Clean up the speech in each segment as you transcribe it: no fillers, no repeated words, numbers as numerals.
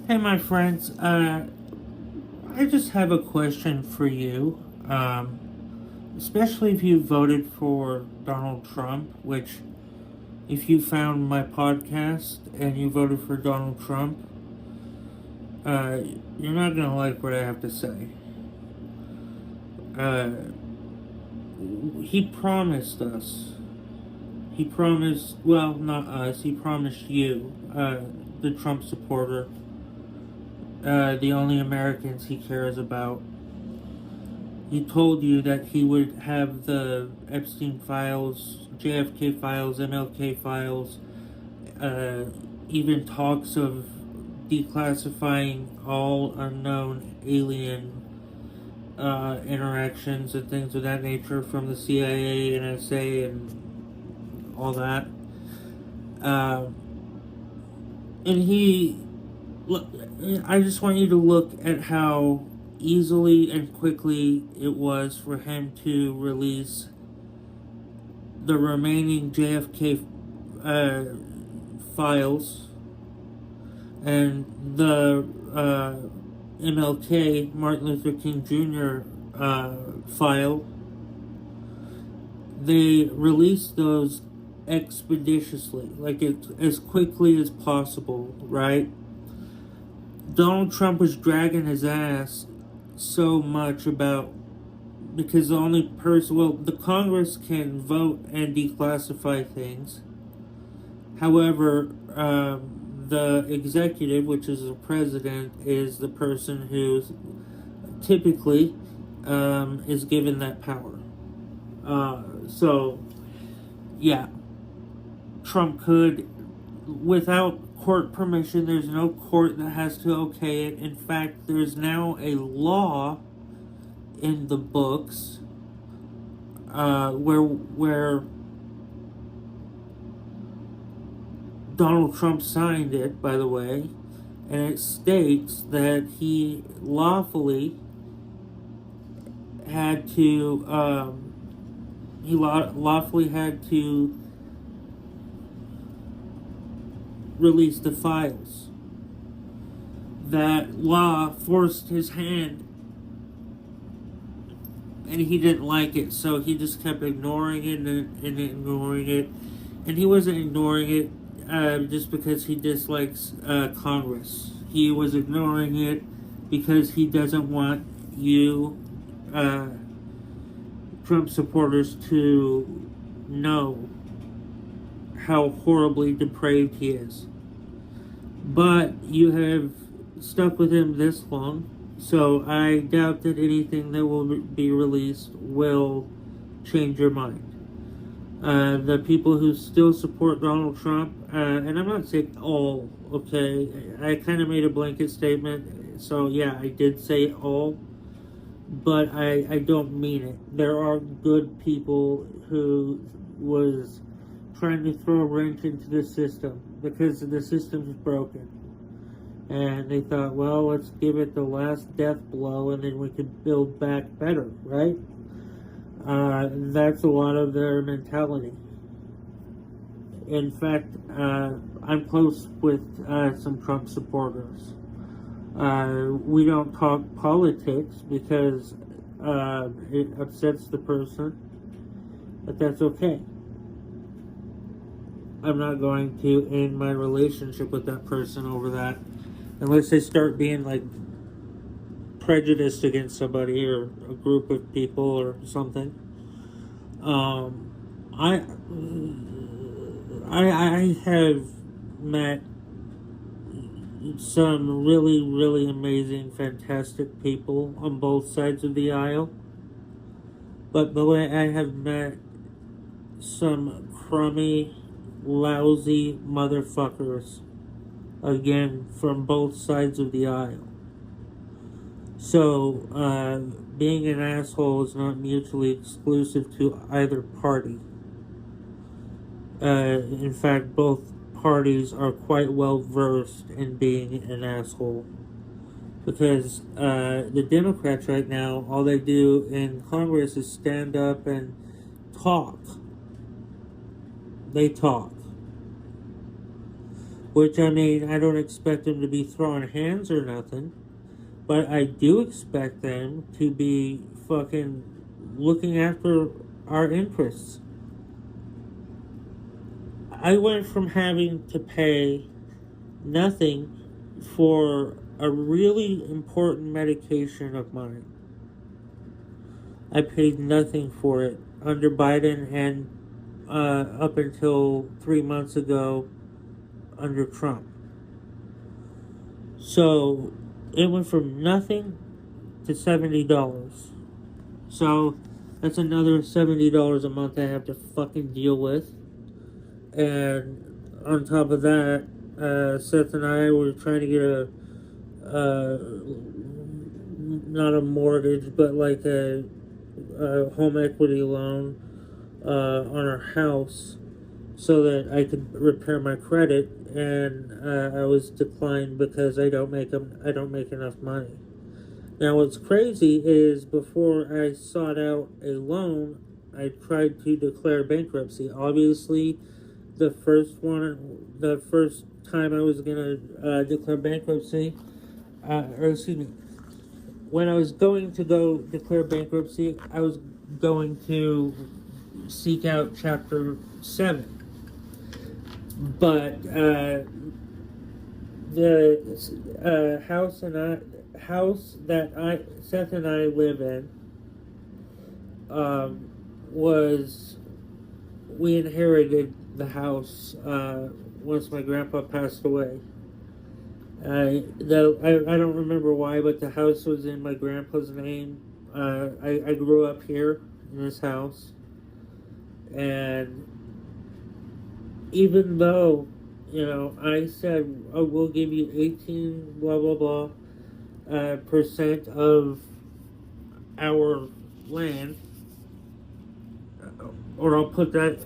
Hey, my friends. I just have a question for you. Especially if you voted for Donald Trump, which, if you found my podcast and you voted for Donald Trump, uh, you're not gonna like what I have to say. Uh, he promised us. He promised, well, not us. He promised you, the Trump supporter, the only Americans he cares about. He told you that he would have the Epstein files, JFK files, MLK files, uh, even talks of declassifying all unknown alien interactions and things of that nature from the CIA, NSA, and all that. Uh, and he, I just want you to look at how easily and quickly it was for him to release the remaining JFK files and the MLK, Martin Luther King Jr. File. They released those expeditiously, like as quickly as possible, right? Donald Trump was dragging his ass so much about, because the only person, well, the Congress can vote and declassify things. However, the executive, which is the president, is the person who typically is given that power. So, yeah, Trump could, without court permission, there's no court that has to okay it. In fact, there's now a law in the books where Donald Trump signed it, by the way, and it states that he lawfully had to release the files. That law forced his hand, and he didn't like it, so he just kept ignoring it and ignoring it. And he wasn't ignoring it just because he dislikes Congress. He was ignoring it because he doesn't want you, Trump supporters, to know how horribly depraved he is. But you have stuck with him this long, so I doubt that anything that will be released will change your mind. The people who still support Donald Trump, and I'm not saying all, okay? I kind of made a blanket statement, so yeah, I did say all, but I don't mean it. There are good people who was trying to throw a wrench into the system because the system's broken. And they thought, well, let's give it the last death blow and then we could build back better, right? That's a lot of their mentality. In fact, I'm close with some Trump supporters. We don't talk politics because it upsets the person, but that's okay. I'm not going to end my relationship with that person over that unless they start being like prejudiced against somebody or a group of people or something. I have met some really, really amazing, fantastic people on both sides of the aisle. But boy, I have met some crummy, lousy motherfuckers, again, from both sides of the aisle. So, being an asshole is not mutually exclusive to either party. In fact, both parties are quite well versed in being an asshole. Because the Democrats right now, all they do in Congress is stand up and talk. They talk. Which, I mean, I don't expect them to be throwing hands or nothing, but I do expect them to be fucking looking after our interests. I went from having to pay nothing for a really important medication of mine. I paid nothing for it under Biden and up until 3 months ago under Trump. So it went from nothing to $70. So that's another $70 a month I have to fucking deal with. And on top of that, Seth and I were trying to get not a mortgage, but like a home equity loan on our house so that I could repair my credit, and I was declined because I don't make enough money. Now what's crazy is before I sought out a loan, I tried to declare bankruptcy. Obviously, the first time I was gonna declare bankruptcy, or excuse me, when I was going to go declare bankruptcy, I was going to seek out Chapter 7. But the house that Seth and I live in we inherited the house once my grandpa passed away. I don't remember why, but the house was in my grandpa's name. I grew up here in this house, and even though, I said, oh, we'll give you 18 blah blah blah percent of our land, or I'll put that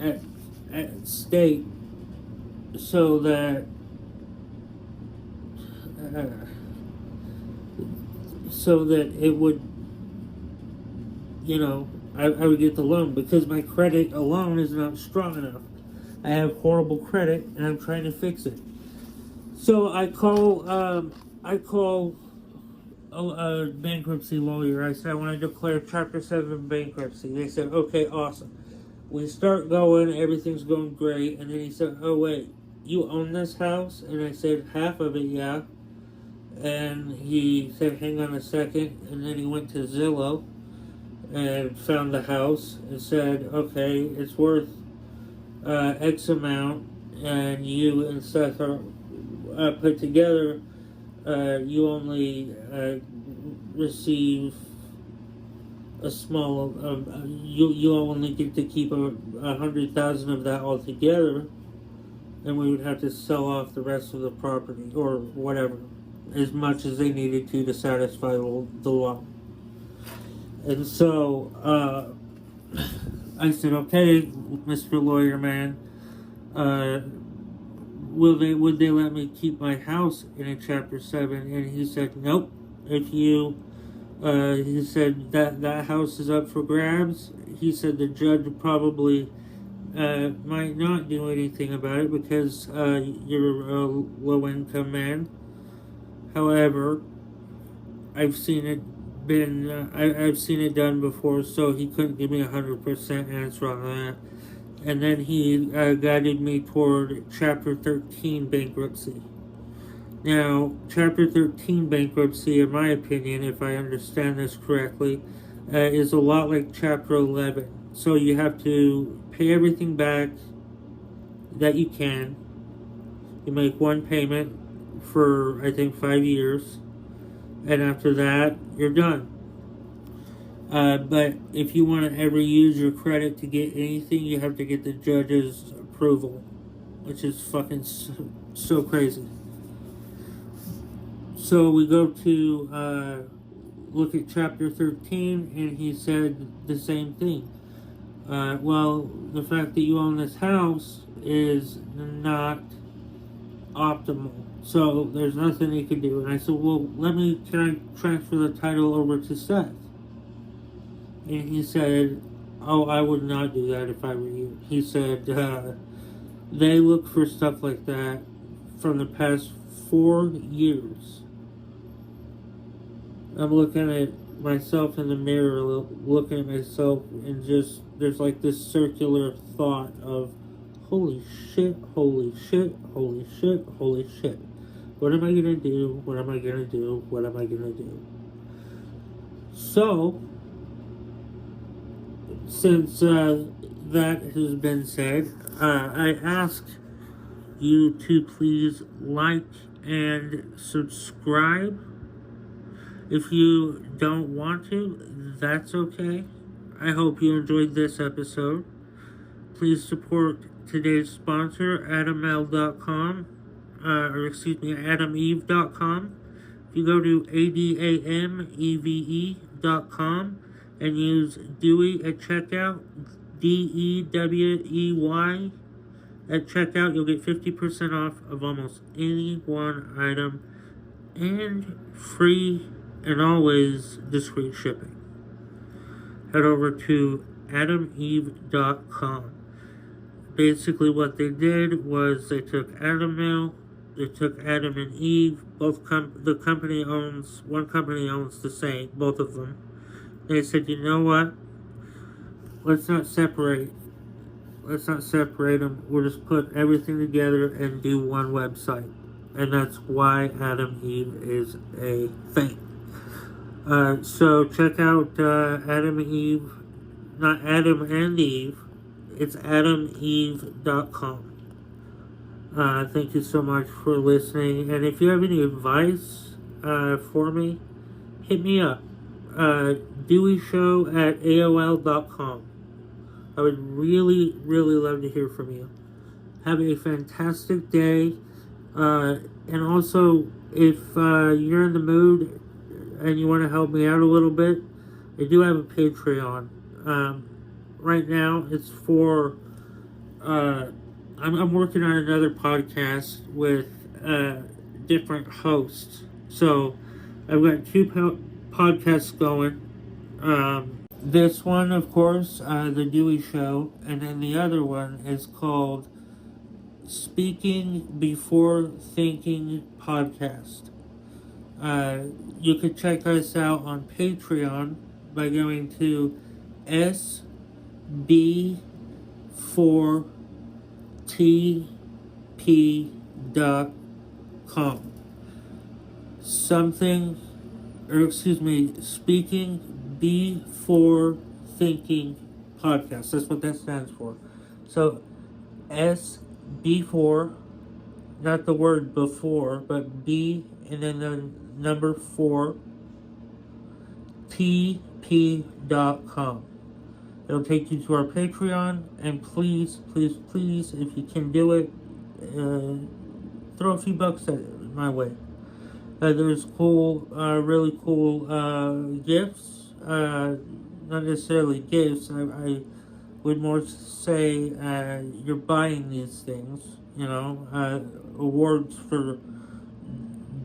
at stake so that it would, I would get the loan, because my credit alone is not strong enough. I have horrible credit, and I'm trying to fix it. So I call a bankruptcy lawyer. I said, I want to declare Chapter 7 bankruptcy. They said, okay, awesome. We start going, everything's going great, and then he said, oh wait, you own this house? And I said, half of it, yeah. And he said, hang on a second, and then he went to Zillow and found the house and said, okay, it's worth X amount, and you and Seth are put together, you only receive a small, you only get to keep 100,000 of that altogether, and we would have to sell off the rest of the property, or whatever, as much as they needed to satisfy the loan. And so I said, okay, Mr. Lawyer Man, would they let me keep my house in a Chapter 7? And he said, nope. If you, he said that house is up for grabs. He said the judge probably might not do anything about it because you're a low-income man. However, I've seen it I've seen it done before, so he couldn't give me 100% answer on that. And then he guided me toward Chapter 13 bankruptcy. Now, Chapter 13 bankruptcy, in my opinion, if I understand this correctly, is a lot like Chapter 11. So you have to pay everything back that you can. You make one payment for, I think, 5 years. And after that, you're done. But if you want to ever use your credit to get anything, you have to get the judge's approval, which is fucking so crazy. So we go to look at Chapter 13, and he said the same thing. Well, the fact that you own this house is not optimal, so there's nothing he could do. And I said, well, can I transfer the title over to Seth? And he said, oh, I would not do that if I were you. He said, they look for stuff like that from the past 4 years. I'm looking at myself in the mirror, looking at myself, and just, there's like this circular thought of, holy shit, holy shit, holy shit, holy shit. What am I gonna do? What am I gonna do? What am I gonna do? So, since that has been said, I ask you to please like and subscribe. If you don't want to, that's okay. I hope you enjoyed this episode. Please support today's sponsor, AdamEve.com, AdamEve.com. If you go to ADAMEVE.com and use Dewey at checkout, DEWEY at checkout, you'll get 50% off of almost any one item and free and always discreet shipping. Head over to AdamEve.com. Basically what they did was they took Adam Mill, they took Adam and Eve, both the company owns, one company owns the same, both of them. They said, you know what, let's not separate them, we'll just put everything together and do one website. And that's why Adam Eve is a thing. So check out Adam Eve, not Adam and Eve, it's AdamEve.com. Thank you so much for listening, and if you have any advice for me, hit me up. DeweyShow@AOL.com. I would really, really love to hear from you. Have a fantastic day. And also, if you're in the mood and you want to help me out a little bit, I do have a Patreon. Right now, it's for... I'm working on another podcast with different hosts. So, I've got 2 podcasts going. This one, of course, The Dewey Show, and then the other one is called Speaking Before Thinking Podcast. You can check us out on Patreon by going to SB4TP.com. Speaking Before Thinking Podcast. That's what that stands for. So, SB4, not the word before, but B and then the number 4, TP.com. It'll take you to our Patreon, and please, please, please, if you can do it, throw a few bucks my way. There's cool, really cool gifts. Not necessarily gifts. I would more say you're buying these things. You know, awards for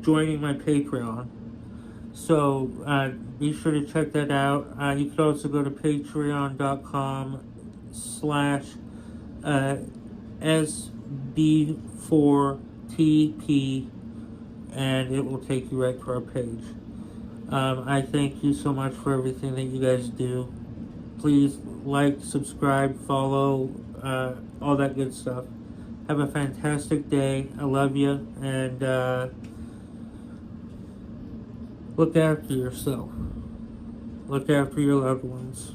joining my Patreon. So be sure to check that out. You can also go to patreon.com/SB4TP, and it will take you right to our page. I thank you so much for everything that you guys do. Please like, subscribe, follow, all that good stuff. Have a fantastic day. I love you, and look after yourself. Look after your loved ones.